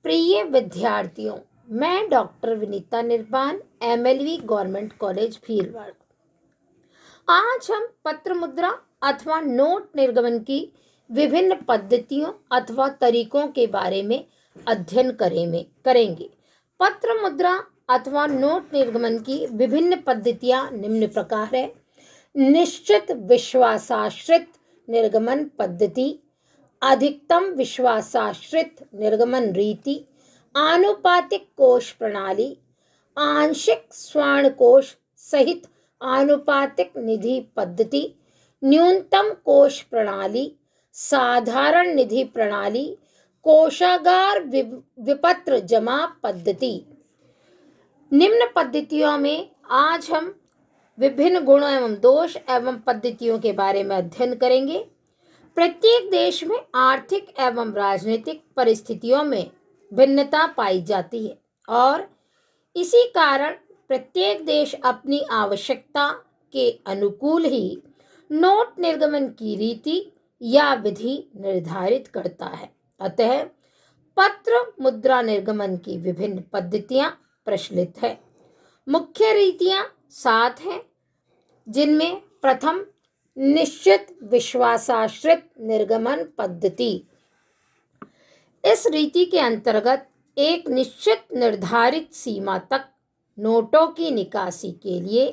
प्रिय विद्यार्थियों, मैं doctor Vinita Nirban, MLV government college Bhilwara. आज हम पत्र मुद्रा अथवा नोट निर्गमन की विभिन्न पद्धतियों अथवा तरीकों के बारे में अध्ययन करेंगे। पत्र मुद्रा अथवा नोट निर्गमन की विभिन्न पद्धतियां निम्न प्रकार है। निश्चित विश्वासाश्रित निर्गमन पद्धति, अधिकतम विश्वासाश्रित निर्गमन रीति, आनुपातिक कोश प्रणाली, आंशिक स्वर्ण कोश सहित आनुपातिक निधि पद्धति, न्यूनतम कोश प्रणाली, साधारण निधि प्रणाली, कोषागार विपत्र जमा पद्धति। निम्न पद्धतियों में आज हम विभिन्न गुणों एवं दोष एवं पद्धतियों के बारे में अध्ययन करेंगे। प्रत्येक देश में आर्थिक एवं राजनीतिक परिस्थितियों में भिन्नता पाई जाती है और इसी कारण प्रत्येक देश अपनी आवश्यकता के अनुकूल ही नोट निर्गमन की रीति या विधि निर्धारित करता है। अतः पत्र मुद्रा निर्गमन की विभिन्न पद्धतियां प्रचलित है। मुख्य रीतियां 7 हैं, जिनमें प्रथम निश्चित विश्वासाश्रित निर्गमन पद्धति। इस रीति के अंतर्गत एक निश्चित निर्धारित सीमा तक नोटों की निकासी के लिए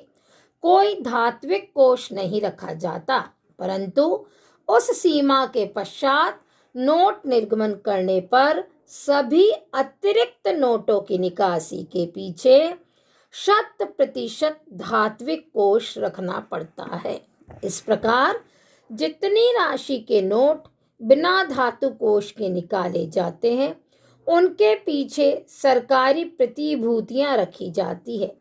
कोई धात्विक कोष नहीं रखा जाता, परंतु उस सीमा के पश्चात नोट निर्गमन करने पर सभी अतिरिक्त नोटों की निकासी के पीछे 100% धात्विक कोष रखना पड़ता है। इस प्रकार जितनी राशि के नोट बिना धातु कोष के निकाले जाते हैं, उनके पीछे सरकारी प्रतिभूतियां रखी जाती है।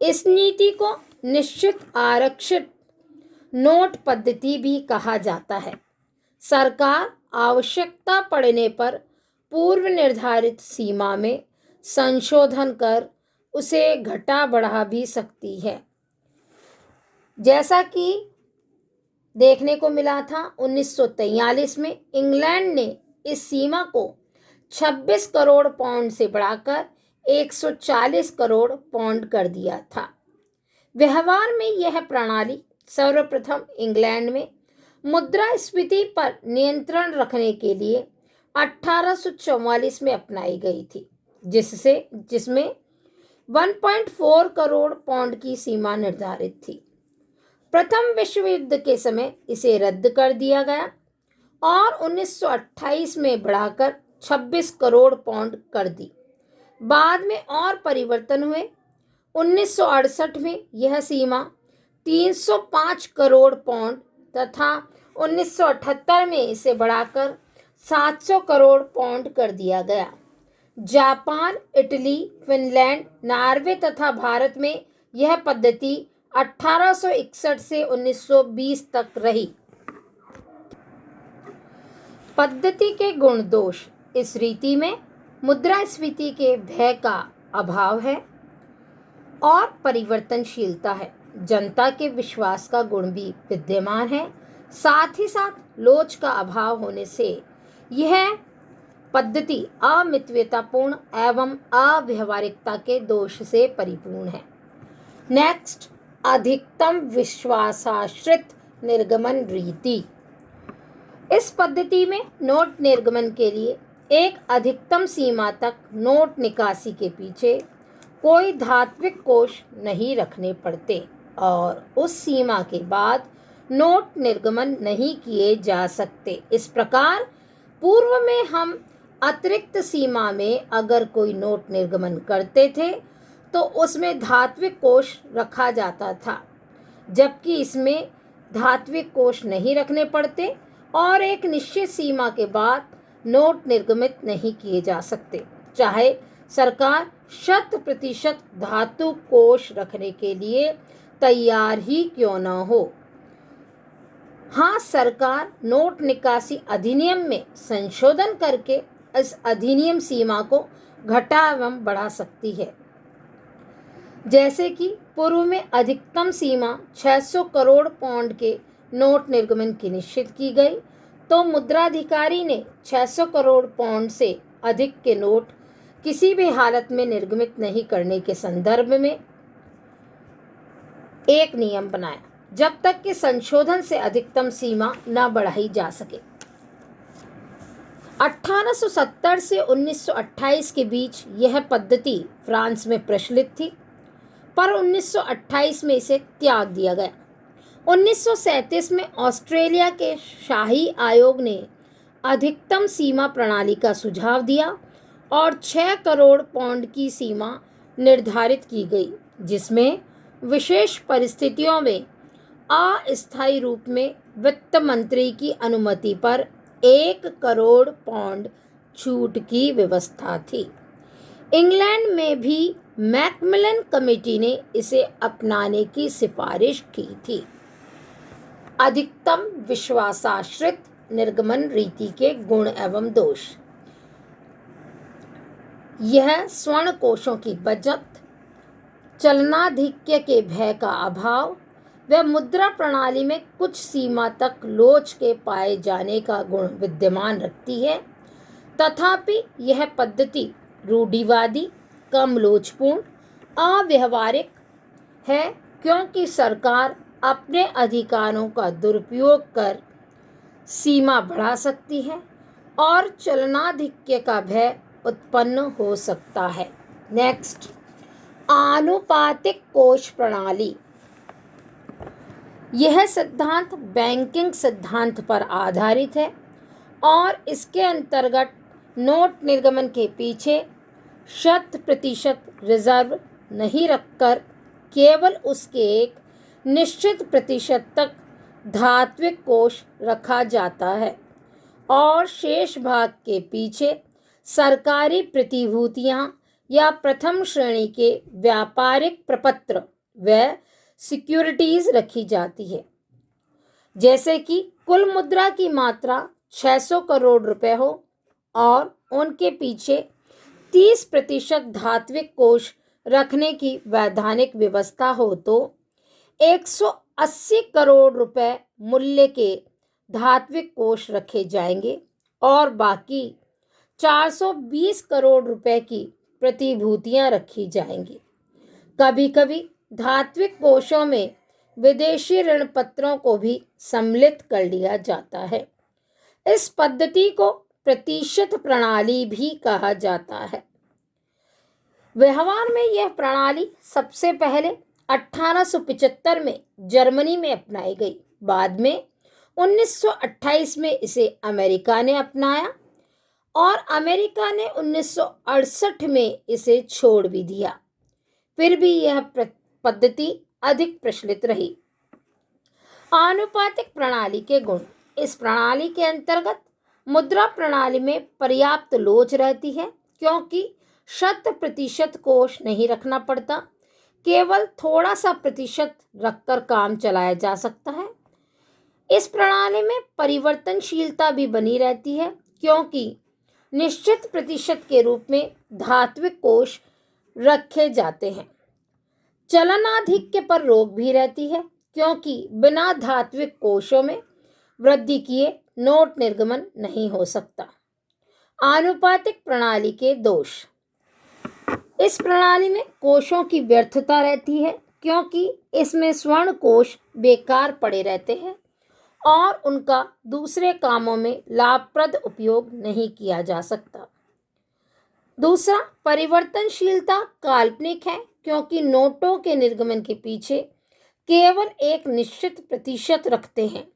इस नीति को निश्चित आरक्षित नोट पद्धति भी कहा जाता है। सरकार आवश्यकता पड़ने पर पूर्व निर्धारित सीमा में संशोधन कर उसे घटा बढ़ा भी सकती है। जैसा कि देखने को मिला था 1943 में इंग्लैंड ने इस सीमा को 26 करोड़ पाउंड से बढ़ाकर 140 करोड़ पाउंड कर दिया था। व्यवहार में यह प्रणाली सर्वप्रथम इंग्लैंड में मुद्रास्फीति पर नियंत्रण रखने के लिए 1844 में अपनाई गई थी, जिसमें 1.4 करोड़ पाउंड की सीमा निर्धारित थी। प्रथम विश्व युद्ध के समय इसे रद्द कर दिया गया और 1928 में बढ़ाकर 26 करोड़ पाउंड कर दी। बाद में और परिवर्तन हुए। 1968 में यह सीमा 305 करोड़ पाउंड तथा 1978 में इसे बढ़ाकर 700 करोड़ पाउंड कर दिया गया। जापान, इटली, फिनलैंड, नॉर्वे तथा भारत में यह पद्धति 1861 से 1920 तक रही। पद्धति के गुण दोष। इस रीति में मुद्रास्फीति के भय का अभाव है और परिवर्तनशीलता है। जनता के विश्वास का गुण भी विद्यमान है। साथ ही साथ लोच का अभाव होने से यह पद्धति अमितव्यतापूर्ण एवं अव्यवहारिकता के दोष से परिपूर्ण है। नेक्स्ट, अधिकतम विश्वासाश्रित निर्गमन रीति। इस पद्धति में नोट निर्गमन के लिए एक अधिकतम सीमा तक नोट निकासी के पीछे कोई धात्विक कोष नहीं रखने पड़ते और उस सीमा के बाद नोट निर्गमन नहीं किए जा सकते। इस प्रकार पूर्व में हम अतिरिक्त सीमा में अगर कोई नोट निर्गमन करते थे तो उसमें धात्विक कोष रखा जाता था, जबकि इसमें धात्विक कोष नहीं रखने पड़ते और एक निश्चित सीमा के बाद नोट निर्गमित नहीं किए जा सकते, चाहे सरकार 100% धातु कोष रखने के लिए तैयार ही क्यों न हो। हाँ, सरकार नोट निकासी अधिनियम में संशोधन करके इस अधिनियम सीमा को घटा एवं बढ़ा सकती है। जैसे कि पूर्व में अधिकतम सीमा 600 करोड़ पाउंड के नोट निर्गमन की निश्चित की गई, तो मुद्राधिकारी ने 600 करोड़ पाउंड से अधिक के नोट किसी भी हालत में निर्गमित नहीं करने के संदर्भ में एक नियम बनाया, जब तक कि संशोधन से अधिकतम सीमा न बढ़ाई जा सके। 1870 से 1928 के बीच यह पद्धति फ्रांस में प्रचलित थी, पर 1928 में इसे त्याग दिया गया। 1937 में ऑस्ट्रेलिया के शाही आयोग ने अधिकतम सीमा प्रणाली का सुझाव दिया और 6 करोड़ पाउंड की सीमा निर्धारित की गई, जिसमें विशेष परिस्थितियों में अस्थायी रूप में वित्त मंत्री की अनुमति पर 1 करोड़ पाउंड छूट की व्यवस्था थी। इंग्लैंड में भी मैकमिलन कमेटी ने इसे अपनाने की सिफारिश की थी। अधिकतम विश्वासाश्रित निर्गमन रीति के गुण एवं दोष। यह स्वर्ण कोशों की बचत, चलनाधिक्य के भय का अभाव व मुद्रा प्रणाली में कुछ सीमा तक लोच के पाए जाने का गुण विद्यमान रखती है। तथापि यह पद्धति रूढ़िवादी, कम लोचपूर्ण, अव्यावहारिक है, क्योंकि सरकार अपने अधिकारों का दुरुपयोग कर सीमा बढ़ा सकती है और चलनाधिक्य का भय उत्पन्न हो सकता है। नेक्स्ट, आनुपातिक कोष प्रणाली। यह सिद्धांत बैंकिंग सिद्धांत पर आधारित है और इसके अंतर्गत नोट निर्गमन के पीछे 100% रिजर्व नहीं रखकर केवल उसके एक निश्चित प्रतिशत तक धात्विक कोष रखा जाता है और शेष भाग के पीछे सरकारी प्रतिभूतियां या प्रथम श्रेणी के व्यापारिक प्रपत्र व सिक्योरिटीज रखी जाती है। जैसे कि कुल मुद्रा की मात्रा 600 करोड़ रुपए हो और उनके पीछे 30% धात्विक कोष रखने की वैधानिक व्यवस्था हो, तो 180 करोड़ रुपए मूल्य के धात्विक कोष रखे जाएंगे और बाकी 420 करोड़ रुपए की प्रतिभूतियां रखी जाएंगी। कभी कभी धात्विक कोषों में विदेशी ऋण पत्रों को भी सम्मिलित कर लिया जाता है। इस पद्धति को प्रतिशत प्रणाली भी कहा जाता है। व्यवहार में यह प्रणाली सबसे पहले 1875 में जर्मनी में अपनाई गई। बाद में 1928 में इसे अमेरिका ने अपनाया और अमेरिका ने 1968 में इसे छोड़ भी दिया। फिर भी यह पद्धति अधिक प्रचलित रही। आनुपातिक प्रणाली के गुण। इस प्रणाली के अंतर्गत मुद्रा प्रणाली में पर्याप्त लोच रहती है, क्योंकि 100% कोष नहीं रखना पड़ता, केवल थोड़ा सा प्रतिशत रखकर काम चलाया जा सकता है। इस प्रणाली में परिवर्तनशीलता भी बनी रहती है, क्योंकि निश्चित प्रतिशत के रूप में धात्विक कोष रखे जाते हैं। चलनाधिक्य पर रोक भी रहती है, क्योंकि बिना धात्विक कोषों में वृद्धि किए नोट निर्गमन नहीं हो सकता। आनुपातिक प्रणाली के दोष। इस प्रणाली में कोषों की व्यर्थता रहती है, क्योंकि इसमें स्वर्ण कोष बेकार पड़े रहते हैं और उनका दूसरे कामों में लाभप्रद उपयोग नहीं किया जा सकता। दूसरा, परिवर्तनशीलता काल्पनिक है, क्योंकि नोटों के निर्गमन के पीछे केवल एक निश्चित प्रतिशत रखते हैं,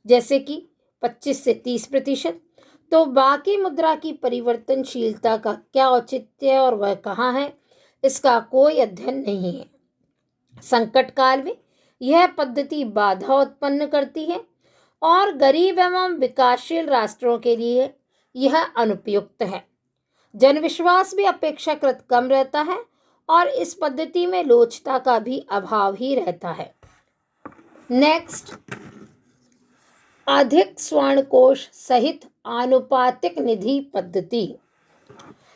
जैसे कि 25 से 30%, तो बाकी मुद्रा की परिवर्तनशीलता का क्या औचित्य है और वह कहाँ है, इसका कोई अध्ययन नहीं है। संकट काल में यह पद्धति बाधा उत्पन्न करती है और गरीब एवं विकासशील राष्ट्रों के लिए यह अनुपयुक्त है। जनविश्वास भी अपेक्षाकृत कम रहता है और इस पद्धति में लोचता का भी अभाव ही रहता है। नेक्स्ट, अधिक स्वर्ण कोष सहित आनुपातिक निधि पद्धति।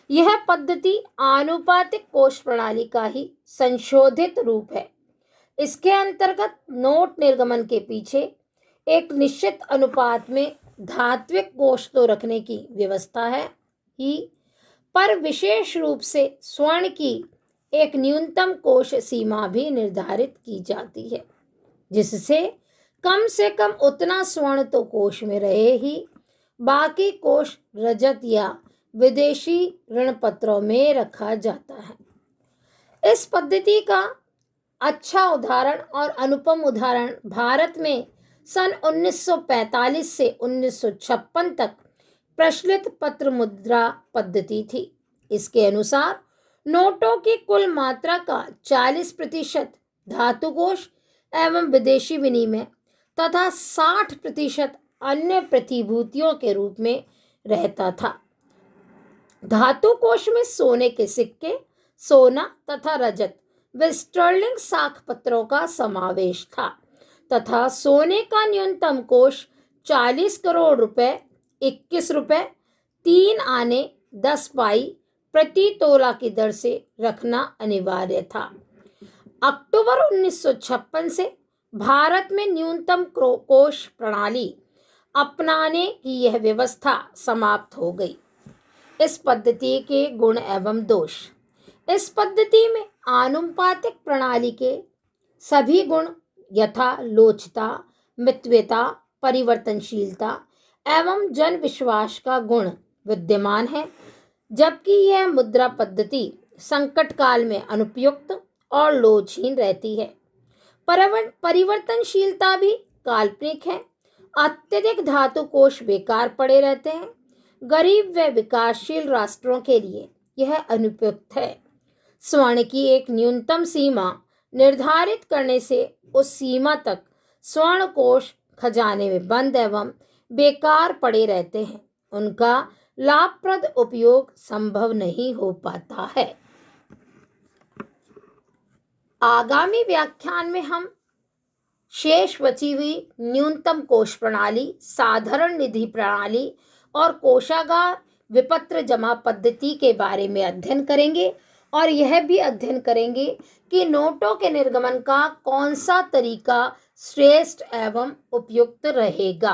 यह पद्धति आनुपातिक कोष प्रणाली का ही संशोधित रूप है। इसके अंतर्गत नोट निर्गमन के पीछे एक निश्चित अनुपात में धात्विक कोष तो रखने की व्यवस्था है ही, पर विशेष रूप से स्वर्ण की एक न्यूनतम कोष सीमा भी निर्धारित की जाती है, जिससे कम से कम उतना स्वर्ण तो कोष में रहे ही, बाकी कोष रजत या विदेशी ऋण पत्रों में रखा जाता है। इस पद्धति का अच्छा उदाहरण और अनुपम उदाहरण भारत में सन 1945 से 1956 तक प्रचलित पत्र मुद्रा पद्धति थी। इसके अनुसार नोटों की कुल मात्रा का 40% धातु कोष एवं विदेशी विनिमय तथा 60% अन्य प्रतिभूतियों के रूप में रहता था। धातु कोष में सोने के सिक्के, सोना तथा रजत व स्टर्लिंग साख पत्रों का समावेश था तथा सोने का न्यूनतम कोष 40 करोड़ रुपए, 21 रुपए 3 आने 10 पाई प्रति तोला की दर से रखना अनिवार्य था। अक्टूबर 1956 से भारत में न्यूनतम कोष प्रणाली अपनाने की यह व्यवस्था समाप्त हो गई। इस पद्धति के गुण एवं दोष। इस पद्धति में आनुपातिक प्रणाली के सभी गुण यथा लोचता, मितव्यता, परिवर्तनशीलता एवं जन विश्वास का गुण विद्यमान है, जबकि यह मुद्रा पद्धति संकट काल में अनुपयुक्त और लोचहीन रहती है। परिवर्तनशीलता भी काल्पनिक है। अत्यधिक धातु कोष बेकार पड़े रहते हैं। गरीब व विकासशील राष्ट्रों के लिए यह अनुपयुक्त है। स्वर्ण की एक न्यूनतम सीमा निर्धारित करने से उस सीमा तक स्वर्ण कोष खजाने में बंद एवं बेकार पड़े रहते हैं। उनका लाभप्रद उपयोग संभव नहीं हो पाता है। आगामी व्याख्यान में हम शेष बची हुई न्यूनतम कोष प्रणाली, साधारण निधि प्रणाली और कोषागार विपत्र जमा पद्धति के बारे में अध्ययन करेंगे और यह भी अध्ययन करेंगे कि नोटों के निर्गमन का कौन सा तरीका श्रेष्ठ एवं उपयुक्त रहेगा।